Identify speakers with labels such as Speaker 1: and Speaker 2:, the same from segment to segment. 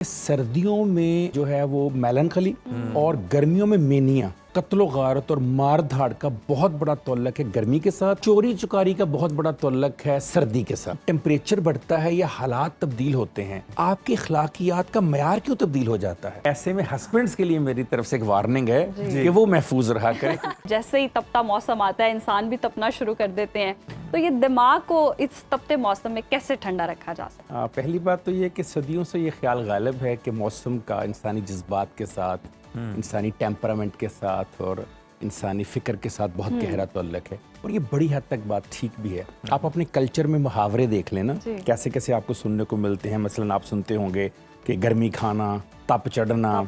Speaker 1: سردیوں میں جو ہے وہ میلنکھلی اور گرمیوں میں مینیا، قتل و غارت اور مار دھاڑ کا بہت بڑا تعلق ہے گرمی کے ساتھ، چوری چکاری کا بہت بڑا تعلق ہے سردی کے ساتھ۔ ٹیمپریچر بڑھتا ہے یا حالات تبدیل ہوتے ہیں، آپ کی اخلاقیات کا معیار کیوں تبدیل ہو جاتا ہے؟ ایسے میں ہسبینڈز کے لیے میری طرف سے ایک وارننگ ہے کہ وہ محفوظ رہا کریں۔
Speaker 2: جیسے ہی تپتا موسم آتا ہے انسان بھی تپنا شروع کر دیتے ہیں، تو یہ دماغ کو اس تپتے موسم میں کیسے ٹھنڈا رکھا جا سکتا ہے؟
Speaker 1: پہلی بات تو یہ کہ صدیوں سے یہ خیال غالب ہے کہ موسم کا انسانی جذبات کے ساتھ، انسانی ٹیمپرامنٹ کے ساتھ اور انسانی فکر کے ساتھ بہت گہرا تعلق ہے، اور یہ بڑی حد تک بات ٹھیک بھی ہے۔ آپ اپنے کلچر میں محاورے دیکھ لیں نا، کیسے کیسے آپ کو سننے کو ملتے ہیں۔ مثلاً آپ سنتے ہوں گے کہ گرمی کھانا، تپ چڑھنا،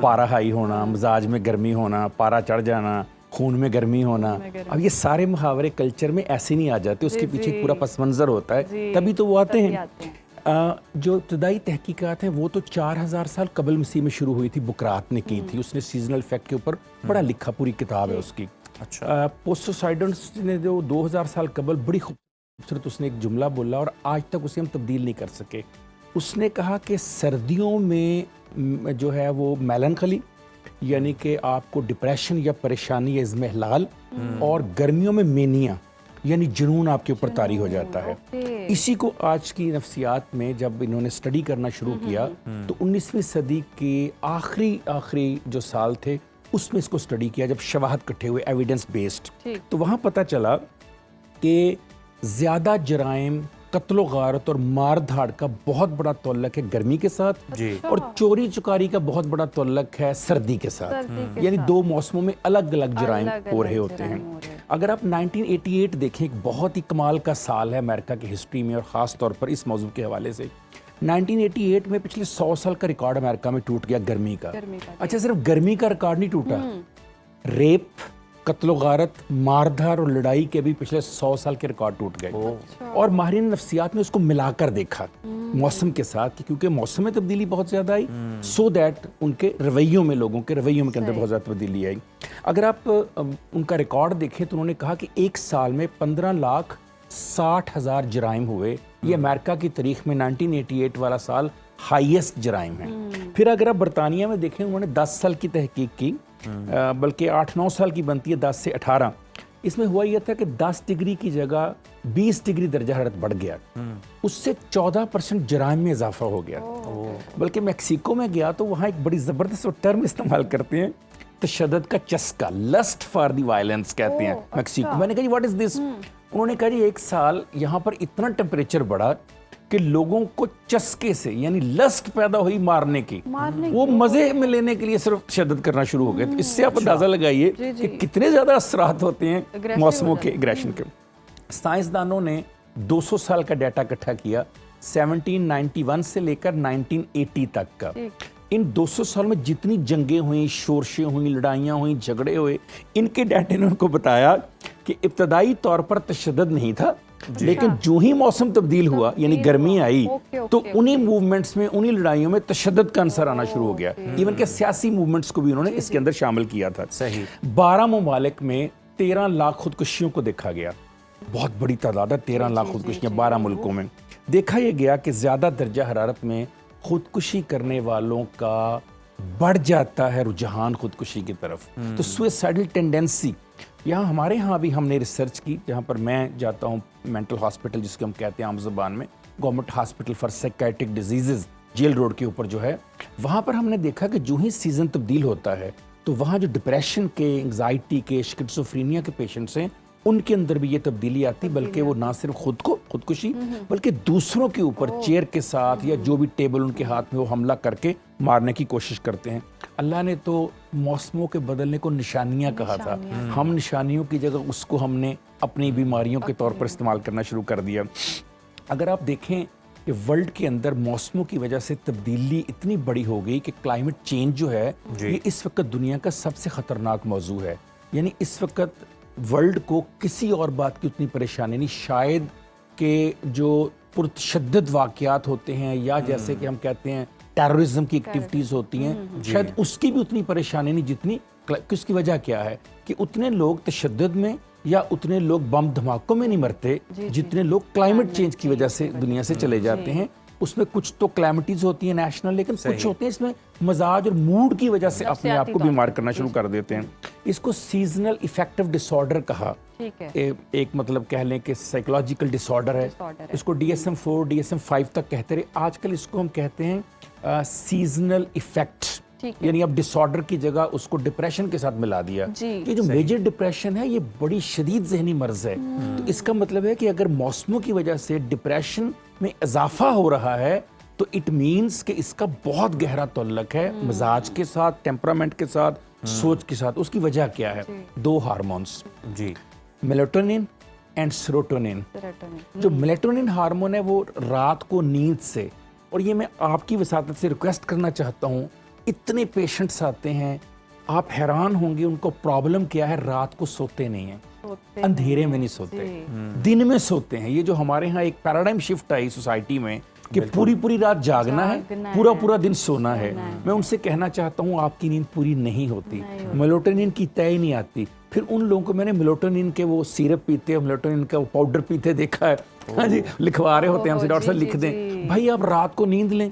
Speaker 1: پارا ہائی ہونا، مزاج میں گرمی ہونا، پارا چڑھ جانا، خون میں گرمی ہونا۔ اب یہ سارے محاورے کلچر میں ایسے نہیں آ جاتے، اس کے پیچھے ایک پورا پس منظر ہوتا ہے، تبھی تو وہ آتے ہیں۔ جو ابتدائی تحقیقات ہیں وہ تو 4000 سال قبل مسیح میں شروع ہوئی تھی، بکرات نے کی تھی، اس نے سیزنل افیکٹ کے اوپر بڑا لکھا، پوری کتاب ہے اس کی۔ پوسٹوسائیڈنس نے جو 2000 سال قبل بڑی خوبصورت اس نے ایک جملہ بولا، اور آج تک اسے ہم تبدیل نہیں کر سکے۔ اس نے کہا کہ سردیوں میں جو ہے وہ میلنکھلی، یعنی کہ آپ کو ڈپریشن یا پریشانی یا اضمحلال، اور گرمیوں میں مینیا یعنی جنون آپ کے اوپر طاری ہو جاتا ہے۔ اسی کو آج کی نفسیات میں جب انہوں نے سٹڈی کرنا شروع کیا تو 19ویں صدی کے آخری جو سال تھے اس میں اس کو سٹڈی کیا، جب شواہد کٹھے ہوئے ایویڈنس بیسڈ، تو وہاں پتہ چلا کہ زیادہ جرائم، قتل و غارت اور مار دھاڑ کا بہت بڑا تعلق ہے گرمی کے ساتھ، اور چوری چکاری کا بہت بڑا تعلق ہے سردی کے ساتھ، یعنی دو موسموں میں الگ الگ جرائم ہو رہے ہوتے ہیں۔ اگر آپ 1988 دیکھیں، ایک بہت ہی کمال کا سال ہے امریکہ کی ہسٹری میں، اور خاص طور پر اس موضوع کے حوالے سے 1988 میں پچھلے 100 سال کا ریکارڈ امریکہ میں ٹوٹ گیا گرمی کا۔ اچھا، صرف گرمی کا ریکارڈ نہیں ٹوٹا، ریپ، قتل و غارت، مار دھاڑ اور لڑائی کے بھی پچھلے 100 سال کے ریکارڈ ٹوٹ گئے۔ اور ماہرین نفسیات نے اس کو ملا کر دیکھا موسم کے ساتھ، کیونکہ موسم میں تبدیلی بہت زیادہ آئی، سو دیٹ ان کے رویوں میں، لوگوں کے رویوں کے اندر بہت زیادہ تبدیلی آئی۔ اگر آپ ان کا ریکارڈ دیکھیں تو انہوں نے کہا کہ ایک سال میں 15,60,000 جرائم ہوئے۔ یہ امریکہ کی تاریخ میں 1988 والا سال ہائیسٹ جرائم ہے۔ پھر اگر آپ برطانیہ میں دیکھیں، انہوں نے 10 سال کی تحقیق کی، بلکہ 8-9 سال کی بنتی ہے، 10 سے 18۔ اس میں ہوا یہ تھا کہ 10 ڈگری کی جگہ 20 ڈگری درجہ حرارت بڑھ گیا، اس سے 14% جرائم میں اضافہ ہو گیا۔ بلکہ میکسیکو میں گیا تو وہاں ایک بڑی زبردست ٹرم استعمال کرتے ہیں، تشدد کا چسکا، لسٹ فار دی وائلنس کہتے ہیں میکسیکو۔ میں نے کہا جی واٹ از دس؟ انہوں نے کہا جی ایک سال یہاں پر اتنا ٹیمپریچر بڑھا کہ لوگوں کو چسکے سے، یعنی لسٹ پیدا ہوئی مارنے کی، وہ مزے میں لینے کے لیے صرف تشدد کرنا شروع ہو گئے۔ تو اس سے آپ اندازہ لگائیے کہ کتنے زیادہ اثرات ہوتے ہیں موسموں کے، اگریشن کے۔ سائنسدانوں نے 200 سال کا ڈیٹا اکٹھا کیا، 1791 سے لے کر 1980 تک کا۔ ان 200 سال میں جتنی جنگیں ہوئیں، شورشیں ہوئیں، لڑائیاں ہوئیں، جھگڑے ہوئے، ان کے ڈیٹا نے ان کو بتایا کہ ابتدائی طور پر تشدد نہیں تھا، لیکن جو ہی موسم تبدیل ہوا، یعنی گرمی آئی، تو انہی موومنٹس میں، انہی لڑائیوں میں تشدد کا عنصر آنا شروع ہو گیا۔ ایون کہ سیاسی موومنٹس کو بھی انہوں نے اس کے اندر شامل کیا تھا۔ 12 ممالک میں 13 لاکھ خودکشیوں کو دیکھا گیا، بہت بڑی تعداد ہے، 13 لاکھ خودکشیاں 12 ملکوں میں۔ دیکھا یہ گیا کہ زیادہ درجہ حرارت میں خودکشی کرنے والوں کا بڑھ جاتا ہے رجحان خودکشی کی طرف۔ تو سوئسائڈل ٹینڈنسی، یہاں ہمارے ہاں بھی ہم نے ریسرچ کی، جہاں پر میں جاتا ہوں، مینٹل ہاسپٹل جس کو ہم کہتے ہیں عام زبان میں، government hospital for psychiatric diseases, jail road کے اوپر جو ہے، وہاں پر ہم نے دیکھا کہ جو ہی سیزن تبدیل ہوتا ہے تو وہاں جو ڈپریشن کے، انگزائٹی کے، شکزوفرینیا کے پیشنٹس ہیں، ان کے اندر بھی یہ تبدیلی آتی، بلکہ وہ نہ صرف خودکشی بلکہ دوسروں کے اوپر چیئر کے ساتھ یا جو بھی ٹیبل ان کے ہاتھ میں وہ حملہ کر کے مارنے کی کوشش کرتے ہیں۔ اللہ نے تو موسموں کے بدلنے کو نشانیاں کہا تھا، ہم نشانیوں کی جگہ اس کو ہم نے اپنی بیماریوں کے طور پر استعمال کرنا شروع کر دیا۔ اگر آپ دیکھیں کہ ورلڈ کے اندر موسموں کی وجہ سے تبدیلی اتنی بڑی ہو گئی کہ کلائمیٹ چینج جو ہے یہ اس وقت دنیا کا سب سے خطرناک موضوع ہے۔ یعنی اس وقت ورلڈ کو کسی اور بات کی اتنی پریشانی نہیں، شاید کہ جو پرتشدد واقعات ہوتے ہیں یا جیسے کہ ہم کہتے ہیں ٹیررزم کی ایکٹیویٹیز ہوتی ہیں، شاید اس کی بھی اتنی پریشانی نہیں جتنی، اس کی وجہ کیا ہے کہ اتنے لوگ تشدد میں یا اتنے لوگ بم دھماکوں میں نہیں مرتے جتنے لوگ کلائمیٹ چینج کی وجہ سے دنیا سے چلے جاتے ہیں۔ उसमें कुछ तो क्लैमिटीज होती हैं नेशनल, लेकिन कुछ होते हैं इसमें मजाज और मूड की वजह से अपने आप को बीमार करना शुरू कर देते हैं। इसको सीजनल इफेक्टिव डिसऑर्डर कहा,
Speaker 2: ठीक है,
Speaker 1: एक मतलब कह लें कि साइकोलॉजिकल डिसऑर्डर है। इसको DSM-4 DSM-5 तक कहते रहे, आजकल इसको हम कहते हैं सीजनल इफेक्ट, यानी अब डिसऑर्डर की जगह उसको डिप्रेशन के साथ मिला दिया। ये जो मेजर डिप्रेशन है ये बड़ी शदीद जहनी मर्ज है। तो इसका मतलब है कि अगर मौसमों की वजह से डिप्रेशन में इजाफा हो रहा है तो इट मीन्स कि इसका बहुत गहरा तल्लुक है मिजाज के साथ, टेम्परामेंट के साथ, सोच के साथ। उसकी वजह क्या है? 2 हार्मोन्स जी, मेलाटोनिन एंड सेरोटोनिन। जो मेलाटोनिन हार्मोन है वो रात को नींद से, और ये मैं आपकी वसातत से रिक्वेस्ट करना चाहता हूँ, इतने पेशेंट्स आते हैं आप हैरान होंगे उनको प्रॉब्लम क्या है, रात को सोते नहीं हैं, अंधेरे में नहीं सोते, दिन में सोते हैं। ये जो हमारे यहाँ एक पैराडाइम शिफ्ट आई सोसाइटी में कि पूरी रात जागना है, पूरा दिन सोना है। मैं उनसे कहना चाहता हूँ आपकी नींद पूरी नहीं होती, मेलाटोनिन की तय नहीं आती। फिर उन लोगों को मैंने मेलाटोनिन के वो सिरप पीते हैं, मेलाटोनिन का वो पाउडर पीते देखा है। हाँ जी, लिखवा रहे होते हैं हमसे, डॉक्टर साहब लिख दें भाई आप रात को नींद लें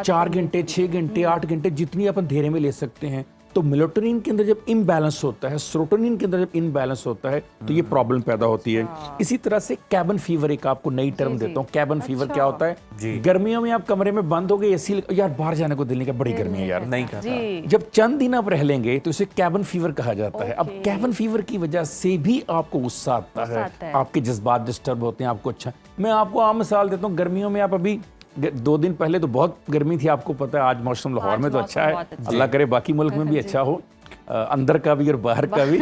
Speaker 1: 4 घंटे 6 घंटे 8 घंटे जितनी आप अंधेरे में ले सकते हैं। तो मेलाटोनिन के अंदर जब इम्बैलेंस होता है, सेरोटोनिन के अंदर जब इम्बैलेंस होता है तो ये प्रॉब्लम पैदा होती है। इसी तरह से कैबन फीवर, एक आपको नई टर्म देता हूँ। कैबन फीवर क्या होता है? गर्मियों में आप कमरे में बंद हो गए, एसी यार बाहर जाने को दिल नहीं कर, बड़ी गर्मी है यार, नहीं करता। जब चंद दिन आप रह लेंगे तो इसे कैबन फीवर कहा जाता है। अब कैबन फीवर की वजह से भी आपको गुस्सा आता है, आपके जज्बात डिस्टर्ब होते हैं, आपको अच्छा। मैं आपको आम मिसाल देता हूँ, गर्मियों में आप अभी 2 दिन पहले तो बहुत गर्मी थी, आपको पता है। आज मौसम लाहौर में तो अच्छा है, अल्लाह करे बाकी मुल्क में भी अच्छा हो, अंदर का भी और बाहर का भी।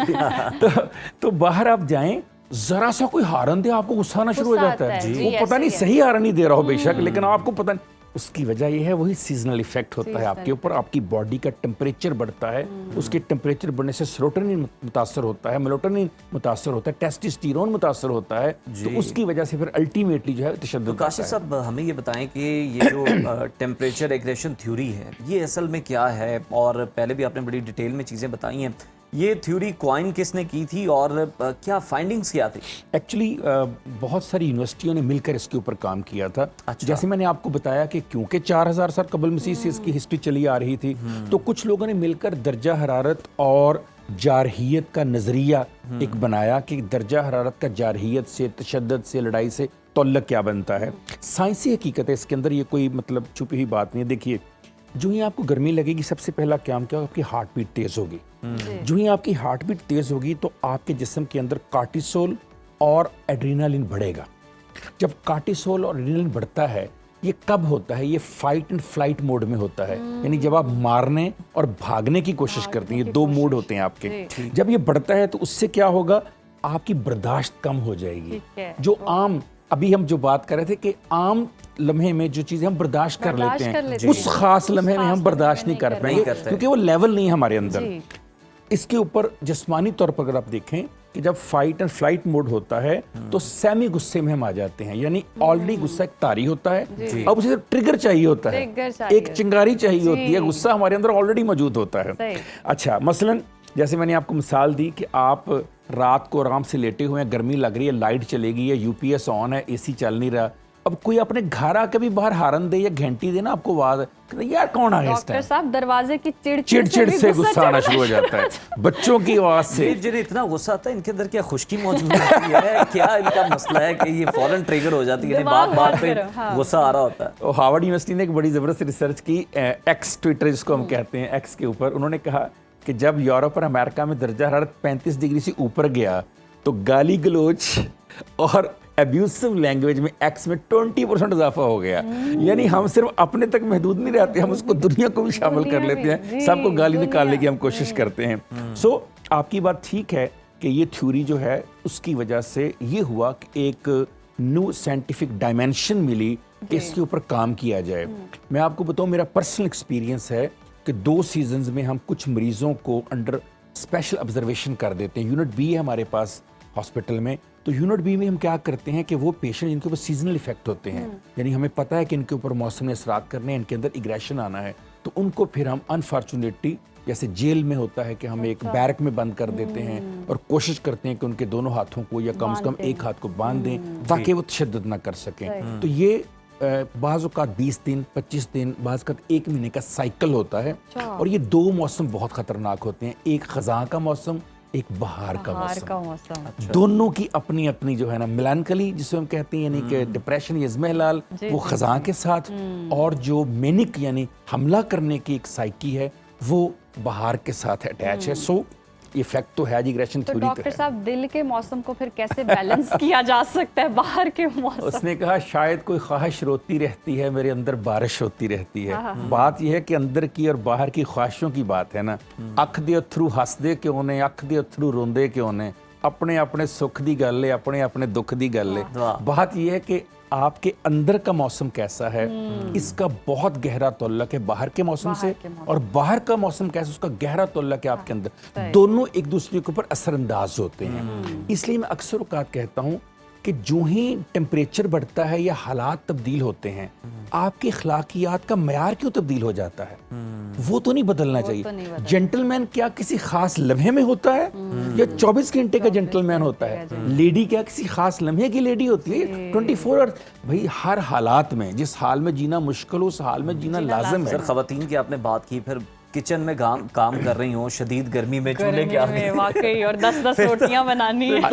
Speaker 1: तो बाहर आप जाएं, जरा सा कोई हारन दे आपको गुस्सा आना शुरू हो जाता है। वो पता नहीं सही हारन ही दे रहा हो बेशक, लेकिन आपको पता नहीं। उसकी वजह यह है वही सीजनल इफेक्ट होता है आपके ऊपर। आपकी बॉडी का टेम्परेचर बढ़ता है, उसके टेम्परेचर बढ़ने से सेरोटोनिन मुतासर होता है, मेलाटोनिन मुतासर होता है, टेस्टोस्टेरोन मुतासर होता है। तो उसकी वजह से फिर अल्टीमेटली जो है तशद्दुद।
Speaker 3: तो काशिफ साहब हमें ये बताएं कि ये जो टेम्परेचर रेगुलेशन थ्योरी है ये असल में क्या है, और पहले भी आपने बड़ी डिटेल में चीज़ें बताई हैं। ये थ्योरी क्वाइन किसने की थी और क्या फाइंडिंग्स क्या थी?
Speaker 1: एक्चुअली बहुत सारी यूनिवर्सिटियों ने मिलकर इसके ऊपर काम किया था। अच्छा। जैसे मैंने आपको बताया कि क्योंकि 4000 साल कबल मसीह से इसकी हिस्ट्री चली आ रही थी, तो कुछ लोगों ने मिलकर दर्जा हरारत और जारहियत का नजरिया एक बनाया कि दर्जा हरारत का जारहियत से, तशद्दुद से, लड़ाई से तल्लुक क्या बनता है। साइंसी हकीकत है इसके अंदर, ये कोई मतलब छुपी हुई बात नहीं है। देखिए, जो ही आपको गर्मी लगेगी सबसे पहला काम क्या होगा, आपकी हार्ट बीट तेज होगी। जो ही आपकी हार्ट बीट तेज होगी तो आपके जिस्म के अंदर कार्टिसोल और एड्रेनालिन बढ़ेगा। जब कार्टिसोल और एड्रेनालिन बढ़ता है, ये कब होता है? ये फाइट एंड फ्लाइट मोड में होता है, यानी जब आप मारने और भागने की कोशिश करते हैं। ये 2 मोड होते हैं आपके। जब ये बढ़ता है तो उससे क्या होगा, आपकी बर्दाश्त कम हो जाएगी। जो आम अभी हम जो बात कर रहे थे कि आम लम्हे में जो चीजें हम बर्दाश्त कर लेते हैं, उस खास लम्हे में हम बर्दाश्त नहीं कर पाएंगे क्योंकि वो लेवल नहीं है हमारे अंदर। इसके ऊपर जिस्मानी तौर पर अगर आप देखें कि जब फाइट एंड फ्लाइट मोड होता है तो सेमी गुस्से में हम आ जाते हैं, यानी ऑलरेडी गुस्सा एक तारी होता है, अब उसे ट्रिगर चाहिए होता है, एक चिंगारी चाहिए होती है। गुस्सा हमारे अंदर ऑलरेडी मौजूद होता है। अच्छा, मसलन जैसे मैंने आपको मिसाल दी कि आप रात को आराम से लेटे हुए हैं, गर्मी लग रही है, लाइट चलेगी है, यूपीएस ऑन है, एसी चल नहीं रहा। अब कोई अपने घर आके भी बाहर हारन दे या घंटी दे ना, आपको आवाज यार कौन आ गया इस टाइम,
Speaker 2: डॉक्टर साहब दरवाजे की
Speaker 1: चिड़चिड़ से गुस्सा आना शुरू हो जाता है, बच्चों की आवाज से।
Speaker 3: जिन्हें इतना गुस्सा आता है, इनके अंदर क्या खुश्की मौजूद होती है? क्या इनका मसला है कि ये फौरन ट्रिगर हो जाती है, बात पे गुस्सा आ रहा होता है?
Speaker 1: हार्वर्ड यूनिवर्सिटी ने एक बड़ी जबरदस्त रिसर्च की, एक्स ट्विटर जिसको हम कहते हैं, एक्स के ऊपर। उन्होंने कहा कि जब यूरोप और अमेरिका में दर्जा हरारत 35 डिग्री से ऊपर गया तो गाली गलोच और एब्यूसिव लैंग्वेज में एक्स में 20% इजाफा हो गया। यानी हम सिर्फ अपने तक महदूद नहीं रहते, हम उसको दुनिया को भी शामिल कर लेते हैं, सबको गाली निकालने की हम कोशिश करते हैं। सो आपकी बात ठीक है कि ये थ्योरी जो है उसकी वजह से ये हुआ कि एक न्यू साइंटिफिक डायमेंशन मिली कि इसके ऊपर काम किया जाए। मैं आपको बताऊं, मेरा पर्सनल एक्सपीरियंस है कि 2 सीजन्स में हम कुछ मरीजों को अंडर स्पेशल ऑब्जर्वेशन कर देते हैं। यूनिट बी है हमारे पास हॉस्पिटल में, तो यूनिट बी में हम क्या करते हैं कि वो पेशेंट जिनके ऊपर सीजनल इफेक्ट होते हैं, यानी हमें पता है कि इनके ऊपर मौसम ने असरात करने हैं, इनके अंदर इग्रेशन आना है, तो उनको फिर हम अनफॉर्चुनेटली जैसे जेल में होता है कि हम एक बैरक में बंद कर देते हैं और कोशिश करते हैं कि उनके दोनों हाथों को या कम से कम एक हाथ को बांध दें ताकि वो तशद्दुद ना कर सकें। तो ये बाज़ औक़ात 20 दिन 25 दिन बाज़ औक़ात 1 महीने का साइकिल होता है और ये 2 मौसम बहुत ख़तरनाक होते हैं, एक ख़ज़ां का मौसम, एक बहार का मौसम। दोनों की अपनी अपनी जो है ना मेलानकली जिसे हम कहते हैं यानी कि डिप्रेशन या इज़्मेलाल वो ख़ज़ां के साथ, और जो मेनिक यानी हमला करने की एक साइकी है वो बहार के साथ अटैच है। सो इफेक्ट तो है एग्रेशन
Speaker 2: तो
Speaker 1: थ्योरी।
Speaker 2: डॉक्टर साहब दिल के मौसम को फिर कैसे बैलेंस किया जा सकता है बाहर के मौसम?
Speaker 1: उसने कहा शायद कोई ख्वाहिश रोती रहती है, मेरे अंदर बारिश होती रहती है। बात यह है कि अंदर की और बाहर की ख्वाहिशों की बात है ना। अख दे अथरू हसदे क्यों ने, अख दे अथरू रोंदे क्यों ने, अपने अपने सुख दी गल है, अपने अपने दुख दी गल है। बात यह है कि आपके अंदर का मौसम कैसा है इसका बहुत गहरा ताल्लुक है बाहर के मौसम से, और बाहर का मौसम कैसा उसका गहरा ताल्लुक है आपके अंदर। दोनों एक दूसरे के ऊपर असरअंदाज होते हैं। इसलिए मैं अक्सर औक़ात कहता हूँ कि जो ही टेम्परेचर बढ़ता है या हालात तब्दील होते हैं, आपकी अखलाकियात का मयार क्यों तब्दील हो जाता है? वो तो नहीं बदलना चाहिए। जेंटलमैन क्या किसी खास लम्हे में होता है या 24 घंटे का जेंटलमैन होता है? लेडी क्या किसी खास लम्हे की लेडी होती है? 24 आवर्स। भाई हर हालात में, जिस हाल में जीना मुश्किल हो उस हाल में जीना लाजिम है।
Speaker 3: सर खवातीन की आपने बात की, फिर किचन में काम कर रही हो, शदीद गर्मी में चूल्हे के आगे
Speaker 2: वाकई, और 10-10 रोटियां बनानी है।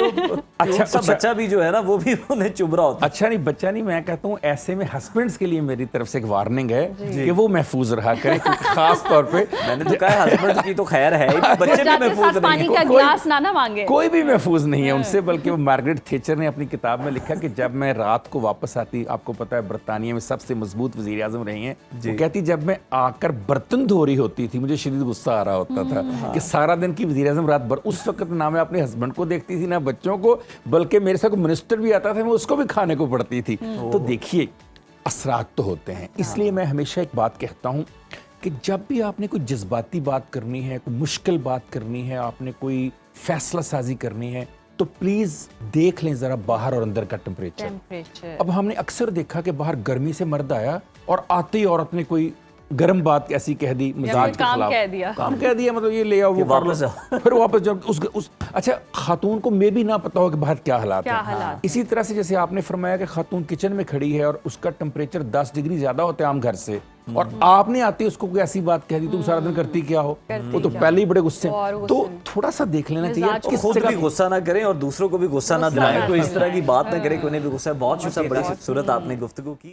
Speaker 3: अच्छा बच्चा भी जो है ना वो भी उन्हें चुभ रहा होता है।
Speaker 1: अच्छा नहीं, बच्चा नहीं, मैं कहता हूँ ऐसे में हस्बैंड्स के लिए मेरी तरफ से एक वार्निंग है कि वो महफूज रहा करें, क्योंकि खास तौर पे
Speaker 3: मैंने तो कहा हस्बैंड की तो खैर है, बच्चे भी महफूज नहीं
Speaker 2: पानी का गिलास ना मांगे,
Speaker 1: कोई भी महफूज नहीं है उनसे। बल्कि वो मार्गरेट थैचर ने अपनी किताब में लिखा कि जब मैं रात को वापस आती, आपको पता है बरतानिया में सबसे मजबूत वजीर आजम रही हैं, वो कहती जब मैं आकर बर्तन धो रही होती थी मुझे शदीद गुस्सा आ रहा होता था कि सारा दिन की वज़ीर आज़म रात भर। उस वक्त ना मैं अपने हस्बैंड को देखती थी ना बच्चों को, बल्कि मेरे साथ मिनिस्टर भी आता था, मैं उसको भी खाने को पड़ती थी। तो देखिए असरात तो होते हैं। इसलिए मैं हमेशा एक बात कहता हूँ कि जब भी आपने कोई जज्बाती बात करनी है, कोई मुश्किल बात करनी है, आपने कोई फैसला साजी करनी है, तो प्लीज़ देख लें ज़रा बाहर और अंदर का टेम्परेचर। अब हमने अक्सर देखा कि बाहर गर्मी से मर्द आया और आते ही औरत ने कोई गर्म बात ऐसी कह दी, मिजाज के खिलाफ काम कह दिया, मतलब ये ले आओ वो वापस फिर वापस जब उस अच्छा खातून को मे भी ना पता हो कि बाहर क्या हालात है। इसी तरह से जैसे आपने फरमाया कि खातून किचन में खड़ी है और उसका टेम्परेचर 10 डिग्री ज्यादा होता है आम घर से, और आपने आते उसको कोई ऐसी बात कह दी, तुम सारा दिन करती क्या हो, वो तो पहले ही बड़े गुस्से। तो थोड़ा सा देख लेना चाहिए,
Speaker 3: खुद भी गुस्सा ना करें और दूसरों को भी गुस्सा ना दिलाएं, कोई इस तरह की बात ना करें, कोई भी गुस्सा। बहुत शुक्रिया, बड़ी खूबसूरत आपने गुफ्तगू की।